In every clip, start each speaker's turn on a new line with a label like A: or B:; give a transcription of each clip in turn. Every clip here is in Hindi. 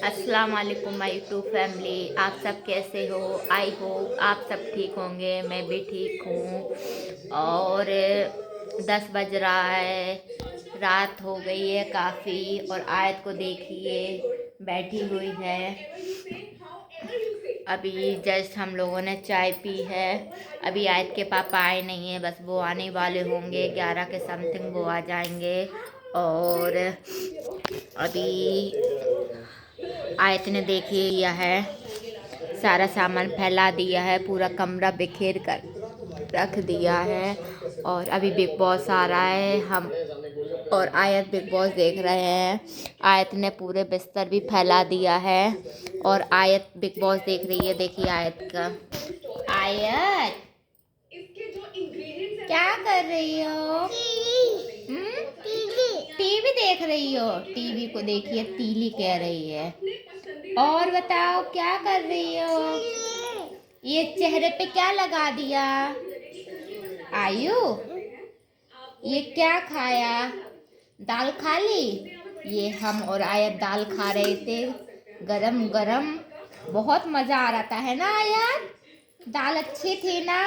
A: अस्सलाम वालेकुम माय यूट्यूब फैमिली। आप सब कैसे हो? आई होप आप सब ठीक होंगे। मैं भी ठीक हूँ। और 10 बज रहा है, रात हो गई है काफ़ी। और आयत को देखिए बैठी हुई है। अभी जस्ट हम लोगों ने चाय पी है। अभी आयत के पापा आए नहीं है, बस वो आने वाले होंगे 11 के समथिंग, वो आ जाएंगे। और अभी आयत ने देखिए किया है, सारा सामान फैला दिया है, पूरा कमरा बिखेर कर रख दिया है। और अभी बिग बॉस आ रहा है, हम और आयत बिग बॉस देख रहे हैं। आयत ने पूरे बिस्तर भी फैला दिया है और आयत बिग बॉस देख रही है। देखिए आयत का। आयत क्या कर रही हो? टीवी देख रही हो? टीवी को देखिए तीली कह रही है। और बताओ क्या कर रही हो? ये चेहरे पे क्या लगा दिया? आयु, ये क्या खाया? दाल खा ली? ये हम और आयत दाल खा रहे थे गरम गरम। बहुत मजा आ रहा था, है ना आयत? दाल अच्छी थी ना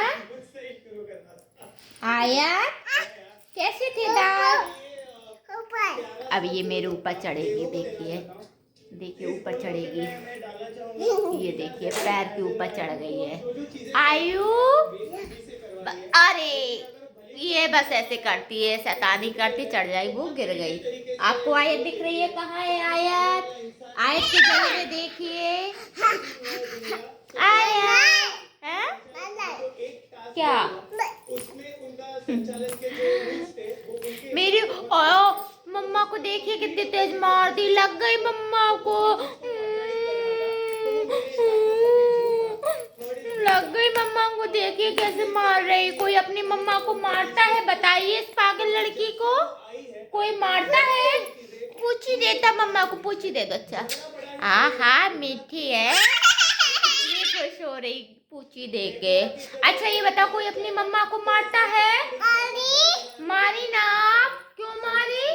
A: आयत? कैसी थी दाल? अब ये मेरे ऊपर चढ़ेगी, देखिए देखिए ऊपर चढ़ेगी। ये देखिए पैर के ऊपर चढ़ गई है आयु। अरे ये बस ऐसे करती है, शैतानी करती, चढ़ जाएगी, वो गिर गई। आपको आयत दिख रही है? कहाँ है आयत? आयत की जगह में देखिए। आयत है क्या? मेरी मम्मा को देखिए कितनी तेज मार दी, लग गई मम्मा को। लग गई मम्मा को, देखिए कैसे मार रही। कोई अपनी मम्मा को मारता है? बताइए इस पागल लड़की को। कोई मारता है? पूछी देता मम्मा को, पूछी दे दो। अच्छा हाँ मीठी है, ये खुश हो रही पूछी दे के। अच्छा ये बताओ, कोई अपनी मम्मा को मारता है? मारी ना आप? क्यों मारी?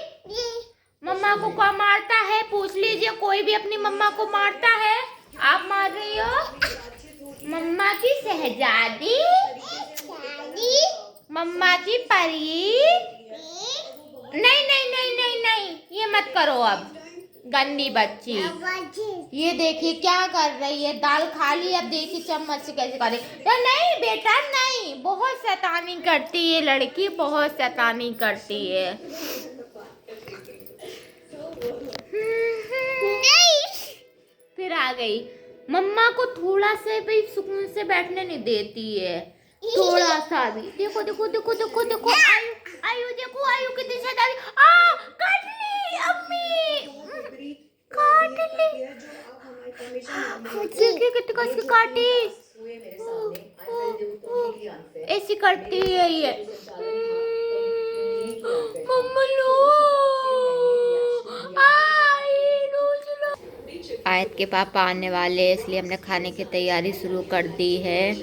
A: मम्मा को कौन मारता है? पूछ लीजिए, कोई भी अपनी मम्मा को मारता है? आप मार रही हो मम्मा की शहजादी, मम्मा की परी। नहीं नहीं नहीं नहीं नहीं, ये मत करो अब, गंदी बच्ची। ये देखिए क्या कर रही है, दाल खा ली, अब देखिए चम्मच से कैसे खा रही। तो नहीं बेटा नहीं, बहुत शैतानी करती है लड़की, बहुत शैतानी करती है। फिर आ गई। मम्मा को थोड़ा से भी सुकून से बैठने नहीं देती है, थोड़ा सा भी। देखो देखो देखो देखो देखो आयु, आयु देखो आयु कितनी शैतानी। काट ली अम्मी, काट ली। देखिए कितनी कस के काटी। ऐसी करती है ये। मम्मा लो। आयत के पापा आने वाले, इसलिए हमने खाने की तैयारी शुरू कर दी है।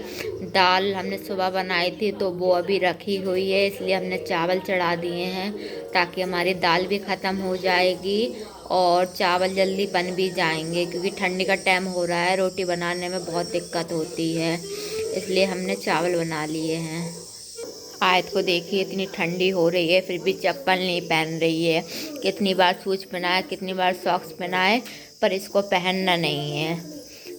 A: दाल हमने सुबह बनाई थी तो वो अभी रखी हुई है, इसलिए हमने चावल चढ़ा दिए हैं ताकि हमारी दाल भी ख़त्म हो जाएगी और चावल जल्दी बन भी जाएंगे, क्योंकि ठंडी का टाइम हो रहा है, रोटी बनाने में बहुत दिक्कत होती है, इसलिए हमने चावल बना लिए हैं। आयत को देखिए इतनी ठंडी हो रही है फिर भी चप्पल नहीं पहन रही है। कितनी बार शूज पहनाए, कितनी बार सॉक्स पहनाए, पर इसको पहनना नहीं है।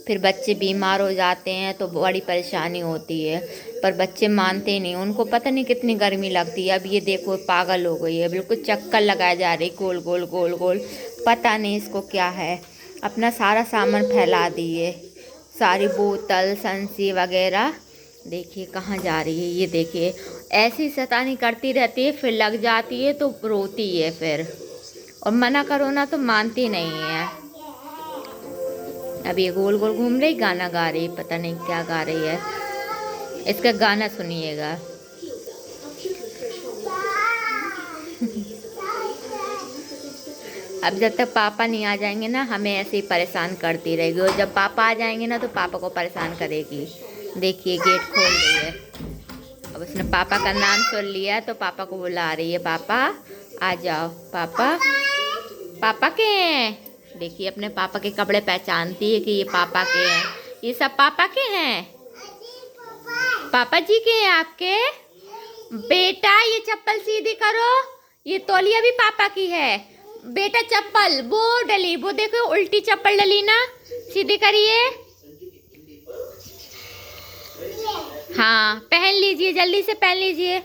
A: फिर बच्चे बीमार हो जाते हैं तो बड़ी परेशानी होती है, पर बच्चे मानते नहीं, उनको पता नहीं कितनी गर्मी लगती है। अब ये देखो पागल हो गई है, बिल्कुल चक्कर लगाए जा रही, गोल गोल गोल गोल, पता नहीं इसको क्या है। अपना सारा सामान फैला दिए, सारी बोतल संसी वगैरह। देखिए कहाँ जा रही है, ये देखिए ऐसी शैतानी करती रहती है, फिर लग जाती है तो रोती है फिर, और मना करो ना तो मानती नहीं है। अब ये गोल गोल घूम रही, गाना गा रही, पता नहीं क्या गा रही है। इसका गाना सुनिएगा। अब जब तक पापा नहीं आ जाएंगे ना, हमें ऐसे ही परेशान करती रहेगी, और जब पापा आ जाएंगे ना तो पापा को परेशान करेगी। देखिए गेट खोल रही है, अब उसने पापा का नाम सुन लिया तो पापा को बुला रही है, पापा आ जाओ, पापा, पापा के हैं, देखिए अपने पापा के कपड़े पहचानती है कि ये पापा के हैं। ये सब पापा के हैं, पापा जी के हैं आपके। बेटा ये चप्पल सीधी करो, ये तौलिया भी पापा की है। बेटा चप्पल वो डली, वो देखो उल्टी चप्पल डली ना, सीधी करिए। हाँ पहन लीजिए, जल्दी से पहन लीजिए।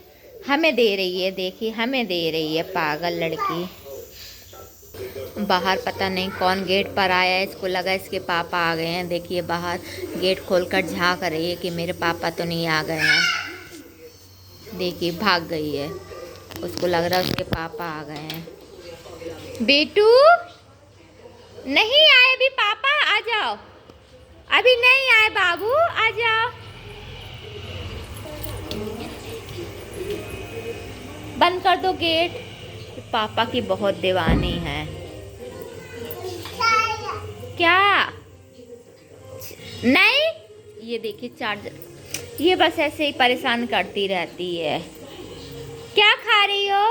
A: हमें दे रही है, देखिए हमें दे रही है, पागल लड़की। बाहर पता नहीं कौन गेट पर आया है, इसको लगा इसके पापा आ गए हैं। देखिए बाहर गेट खोलकर झांक रही है कि मेरे पापा तो नहीं आ गए हैं। देखिए भाग गई है, उसको लग रहा है उसके पापा आ गए हैं। बेटू नहीं आए अभी पापा, आ जाओ। अभी नहीं आए बाबू, आ जाओ। बंद कर दो गेट। पापा की बहुत दीवानी है। क्या नहीं, ये देखिए चार्जर, ये बस ऐसे ही परेशान करती रहती है। क्या खा रही हो,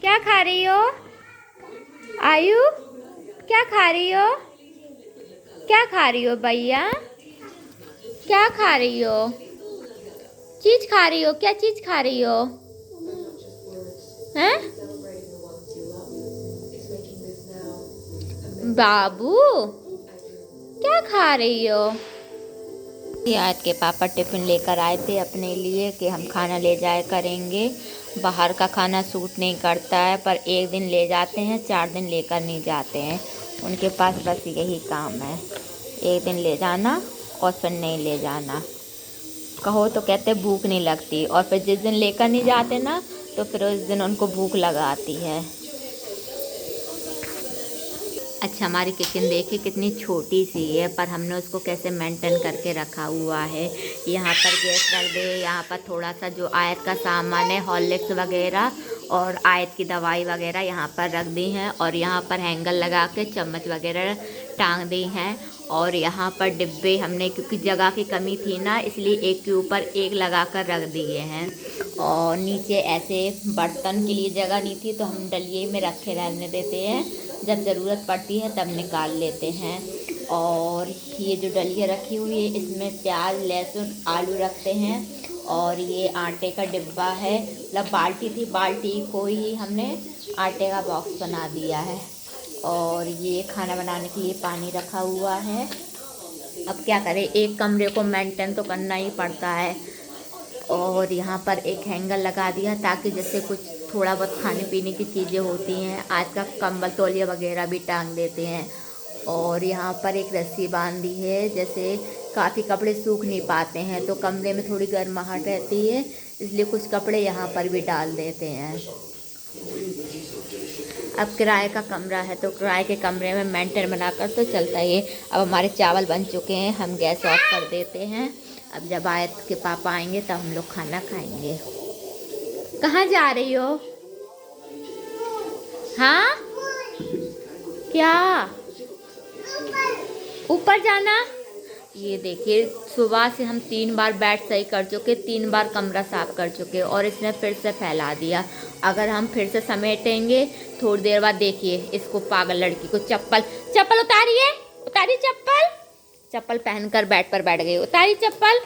A: क्या खा रही हो आयु, क्या खा रही हो, क्या खा रही हो भैया, क्या खा रही हो, चीज खा रही हो, क्या चीज खा रही हो हैं बाबू, क्या खा रही हो। आज के पापा टिफिन लेकर आए थे अपने लिए कि हम खाना ले जाया करेंगे। बाहर का खाना सूट नहीं करता है, पर एक दिन ले जाते हैं, 4 दिन लेकर नहीं जाते हैं। उनके पास बस यही काम है, एक दिन ले जाना और फिर नहीं ले जाना। कहो तो कहते भूख नहीं लगती, और फिर जिस दिन लेकर नहीं जाते ना तो फिर उस दिन उनको भूख लगाती है। अच्छा हमारी किचन देखिए कितनी छोटी सी है, पर हमने उसको कैसे मेंटेन करके रखा हुआ है। यहाँ पर गैस रख दे, यहाँ पर थोड़ा सा जो आयत का सामान है, हॉर्लिक्स वगैरह और आयत की दवाई वगैरह यहाँ पर रख दी हैं, और यहाँ पर हैंगर लगा के चम्मच वगैरह टांग दी हैं। और यहाँ पर डिब्बे हमने, क्योंकि जगह की कमी थी ना, इसलिए एक के ऊपर एक लगा कर रख दिए हैं। और नीचे ऐसे बर्तन के लिए जगह नहीं थी तो हम डलिए में रखे रहने देते हैं, जब ज़रूरत पड़ती है तब निकाल लेते हैं। और ये जो डलिया रखी हुई है इसमें प्याज लहसुन आलू रखते हैं। और ये आटे का डिब्बा है, मतलब बाल्टी थी, बाल्टी को ही हमने आटे का बॉक्स बना दिया है। और ये खाना बनाने के लिए पानी रखा हुआ है। अब क्या करें, एक कमरे को मेंटेन तो करना ही पड़ता है। और यहाँ पर एक हैंगर लगा दिया ताकि जैसे कुछ थोड़ा बहुत खाने पीने की चीज़ें होती हैं, आज का कंबल तौलिया वगैरह भी टांग देते हैं। और यहाँ पर एक रस्सी बांध दी है, जैसे काफ़ी कपड़े सूख नहीं पाते हैं तो कमरे में थोड़ी गर्माहट रहती है, इसलिए कुछ कपड़े यहाँ पर भी डाल देते हैं। अब किराए का कमरा है तो किराए के कमरे में मेंटेन बनाकर तो चलता ही है। अब हमारे चावल बन चुके हैं, हम गैस ऑफ कर देते हैं। अब जब आयत के पापा आएंगे तब हम लोग खाना खाएंगे। कहाँ जा रही हो, हाँ क्या, ऊपर जाना। ये देखिए सुबह से हम 3 बार बेड सही कर चुके, 3 बार कमरा साफ कर चुके, और इसने फिर से फैला दिया। अगर हम फिर से समेटेंगे थोड़ी देर बाद, देखिए इसको पागल लड़की को चप्पल चप्पल उतारिए, उतारी चप्पल, चप्पल पहनकर बेड पर बैठ गई, उतारी चप्पल।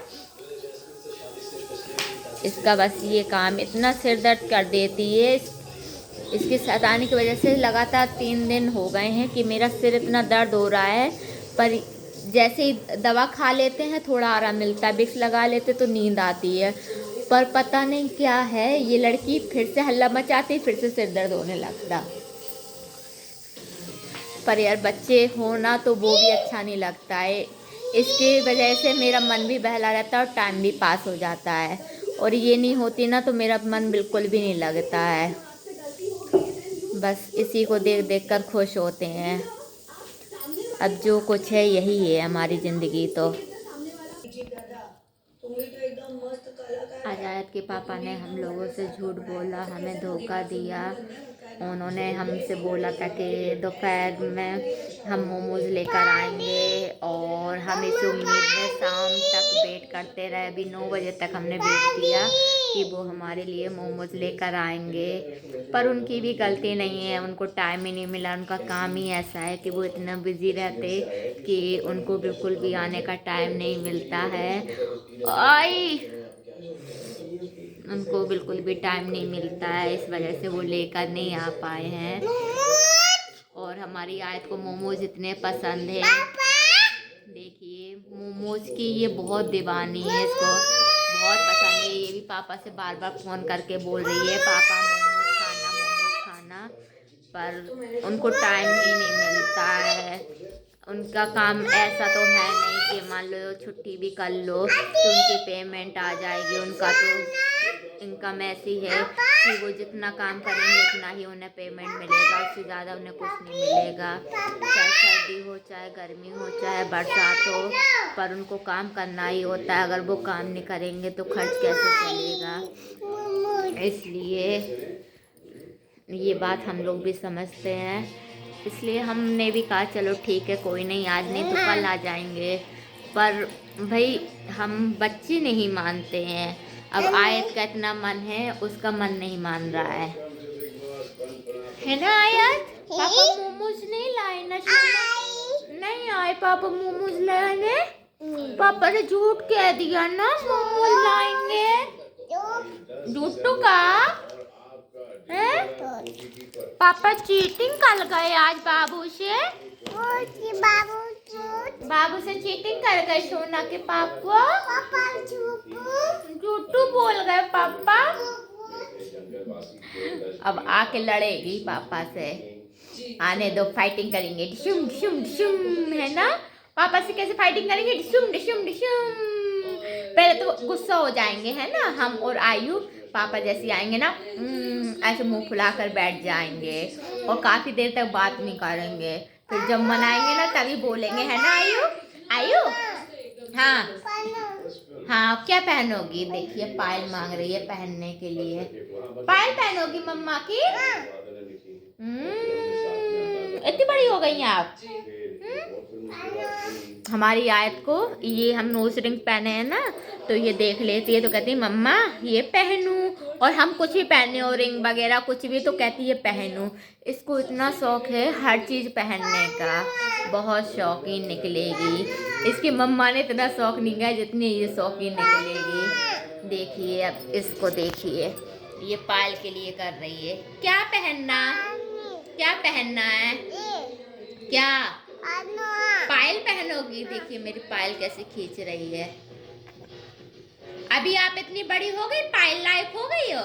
A: इसका बस ये काम, इतना सिर दर्द कर देती है। इसकी शैतानी की वजह से लगातार 3 दिन हो गए हैं कि मेरा सिर इतना दर्द हो रहा है, पर जैसे ही दवा खा लेते हैं थोड़ा आराम मिलता है, विक्स लगा लेते तो नींद आती है, पर पता नहीं क्या है, ये लड़की फिर से हल्ला मचाती, फिर से सिर दर्द होने लगता। पर यार बच्चे होना तो वो भी अच्छा नहीं लगता है, इसकी वजह से मेरा मन भी बहला रहता है और टाइम भी पास हो जाता है। और ये नहीं होती ना तो मेरा मन बिल्कुल भी नहीं लगता है, बस इसी को देख देख कर खुश होते हैं। अब जो कुछ है यही है हमारी ज़िंदगी। तो आजाद के पापा ने हम लोगों से झूठ बोला, हमें धोखा दिया। उन्होंने हमसे बोला था कि दोपहर में हम मोमोज़ लेकर आएंगे, और हम इस उम्मीद में शाम तक वेट करते रहे। अभी 9 बजे तक हमने वेट किया कि वो हमारे लिए मोमोज लेकर आएंगे, पर उनकी भी गलती नहीं है, उनको टाइम ही नहीं मिला। उनका काम ही ऐसा है कि वो इतना बिजी रहते कि उनको बिल्कुल भी आने का टाइम नहीं मिलता है। आई उनको बिल्कुल भी टाइम नहीं मिलता है, इस वजह से वो लेकर नहीं आ पाए हैं। और हमारी आयत को मोमोज इतने पसंद है, देखिए मोमोज की ये बहुत दीवानी है, इसको बहुत पसंद है। ये भी पापा से बार बार फ़ोन करके बोल रही है पापा मोमोज खाना, पर उनको टाइम ही नहीं मिलता है। उनका काम ऐसा तो है नहीं कि मान लो छुट्टी भी कर लो तो उनकी पेमेंट आ जाएगी। उनका तो इनकम ऐसी है कि वो जितना काम करेंगे उतना ही उन्हें पेमेंट मिलेगा, उससे ज़्यादा उन्हें कुछ नहीं मिलेगा। चाहे सर्दी हो, चाहे गर्मी हो, चाहे बरसात हो, पर उनको काम करना ही होता है। अगर वो काम नहीं करेंगे तो खर्च कैसे चलेगा। इसलिए ये बात हम लोग भी समझते हैं, इसलिए हमने भी कहा चलो ठीक है, कोई नहीं, आज नहीं तो कल आ जाएंगे। पर भाई हम बच्चे नहीं मानते हैं। अब आयत का इतना मन है, उसका मन नहीं मान रहा है ना आयत? पापा मोमोज नहीं लाए ना? नहीं आए पापा मोमोज लाने? पापा ने झूठ कह दिया ना मोमोज लाएंगे। झूठू का है? पापा चीटिंग कर गए आज बाबू से। बाबू से चीटिंग कर गए सोना के पापा। झूठू बोल गए पापा। अब आके लड़ेगी पापा से, आने दो, फाइटिंग करेंगे डिशुम डिशुम डिशुम, है ना? पापा से कैसे फाइटिंग करेंगे? डिशुम डिशुम डिशुम। पहले तो गुस्सा हो जाएंगे, है ना? हम और आयु पापा जैसी आएंगे ना, ऐसे मुंह फुलाकर बैठ जाएंगे और काफी देर तक बात नहीं करेंगे। फिर जब मनाएंगे ना तभी बोलेंगे, है ना आयु? आयु हाँ हाँ, क्या पहनोगी? देखिए पायल मांग रही है पहनने के लिए। पायल पहनोगी मम्मा की? इतनी बड़ी हो गई हैं आप। हमारी आयत को ये हम नोज रिंग पहने हैं ना, तो ये देख लेती है तो कहती है मम्मा ये पहनूं, और हम कुछ भी पहने हो, रिंग वगैरह कुछ भी, तो कहती है पहनूं। इसको इतना शौक है हर चीज़ पहनने का, बहुत शौकीन निकलेगी। इसकी मम्मा ने इतना शौक नहीं किया जितनी ये शौकीन निकलेगी। देखिए अब इसको देखिए, ये पायल के लिए कर रही है। क्या पहनना? क्या पहनना है? क्या पायल पहनोगी? देखिए मेरी पायल कैसे खींच रही है। अभी आप इतनी बड़ी हो गई, पायल लायक हो गई हो?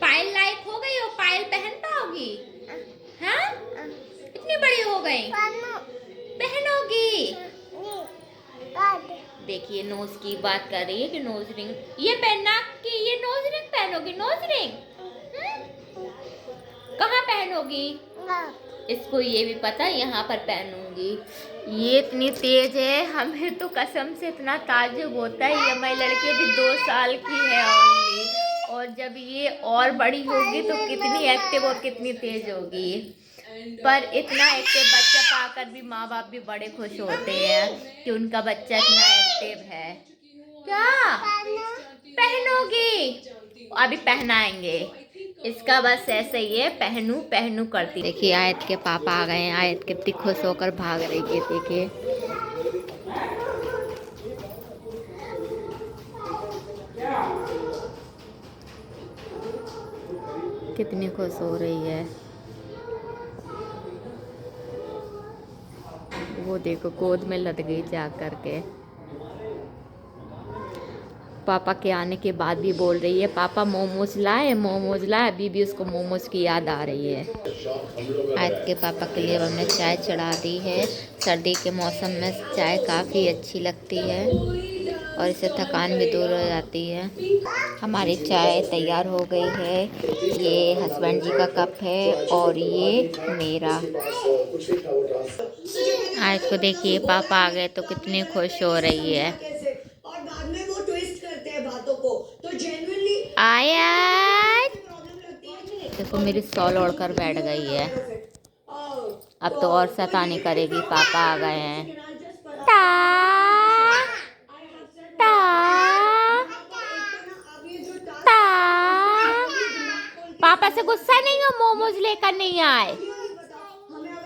A: पायल लायक हो गई हो, पायल पहन पाओगी? हाँ, इतनी बड़ी हो गई, पहनोगी? देखिए नोज की बात कर रही है कि नोज रिंग ये पहनना, कि ये नोज रिंग पहनोगी? नोज रिंग कहाँ पहनोगी? इसको ये भी पता यहाँ पर पहनूंगी। ये इतनी तेज है, हमें तो कसम से इतना ताज्जुब होता है। ये हमारी लड़की अभी 2 साल की है ओनली, और जब ये और बड़ी होगी तो कितनी एक्टिव और कितनी तेज होगी। पर इतना एक्टिव बच्चा पाकर भी माँ बाप भी बड़े खुश होते हैं कि उनका बच्चा इतना एक्टिव है। क्या पहनोगी? अभी पहनाएंगे इसका, बस ऐसे ही है, पहनू पहनू करती। देखिए आयत के पापा आ गए हैं, आयत कितनी खुश होकर भाग रही है। देखिए कितनी खुश हो रही है। वो देखो गोद में लद गई जा करके। पापा के आने के बाद भी बोल रही है पापा मोमोज लाए, मोमोज लाए। अभी भी उसको मोमोज की याद आ रही है। आयत के पापा के लिए हमने चाय चढ़ा दी है। सर्दी के मौसम में चाय काफ़ी अच्छी लगती है और इससे थकान भी दूर हो जाती है। हमारी चाय तैयार हो गई है। ये हस्बैंड जी का कप है और ये मेरा। आयत को देखिए पापा आ गए तो कितनी खुश हो रही है। आयत देखो मेरी सॉल ओढ़कर बैठ गई है। अब तो और शैतानी करेगी, पापा आ गए हैं। टा टा मोमोज लेकर नहीं आए?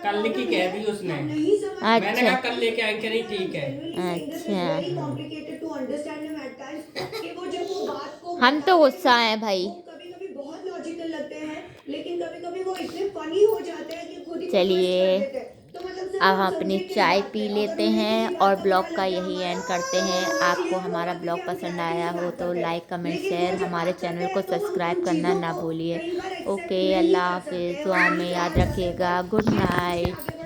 B: कल की कह दी उसने। मैंने
A: अच्छा
B: कहा कल लेके आएंगे, नहीं ठीक है।
A: अच्छा, हम तो गुस्सा हैं भाई।
C: कभी कभी बहुत लॉजिकल लगते हैं, लेकिन कभी कभी वो इतने फनी हो जाते हैं कि खुद ही को ट्विस्ट
A: चलिए
C: कर देते हैं। तो मतलब सर
A: अब
C: हम
A: हम अपनी
C: समझे किस
A: चाय
C: बात
A: पी
C: पे, अगर
A: लेते
C: उन्हें
A: हैं
C: किसी
A: और
C: बात का बुरा
A: ब्लॉग का
C: लग गया
A: यही एंड
C: हमारा,
A: करते हैं।
C: तो वो
A: आपको
C: क्लियर हो
A: हमारा
C: जाते हैं कि
A: ब्लॉग
C: हम
A: पसंद
C: चाय पी
A: आया
C: के
A: हो
C: बात
A: तो
C: करते हैं।
A: लाइक कमेंट
C: लेकिन
A: शेयर,
C: वो जब
A: हमारे
C: बात करते
A: चैनल को
C: हैं तो हम
A: सब्सक्राइब
C: कुछ
A: करना
C: चीजों
A: ना
C: को
A: भूलिए।
C: कई बार
A: ओके,
C: एक्सेप्ट नहीं
A: अल्लाह
C: कर सकते
A: हाफिज़,
C: हैं और
A: दुआ
C: हम
A: में
C: उससे
A: याद
C: हट जाते
A: रखिएगा।
C: हैं।
A: गुड
C: ये सोच के
A: नाइट।
C: आगे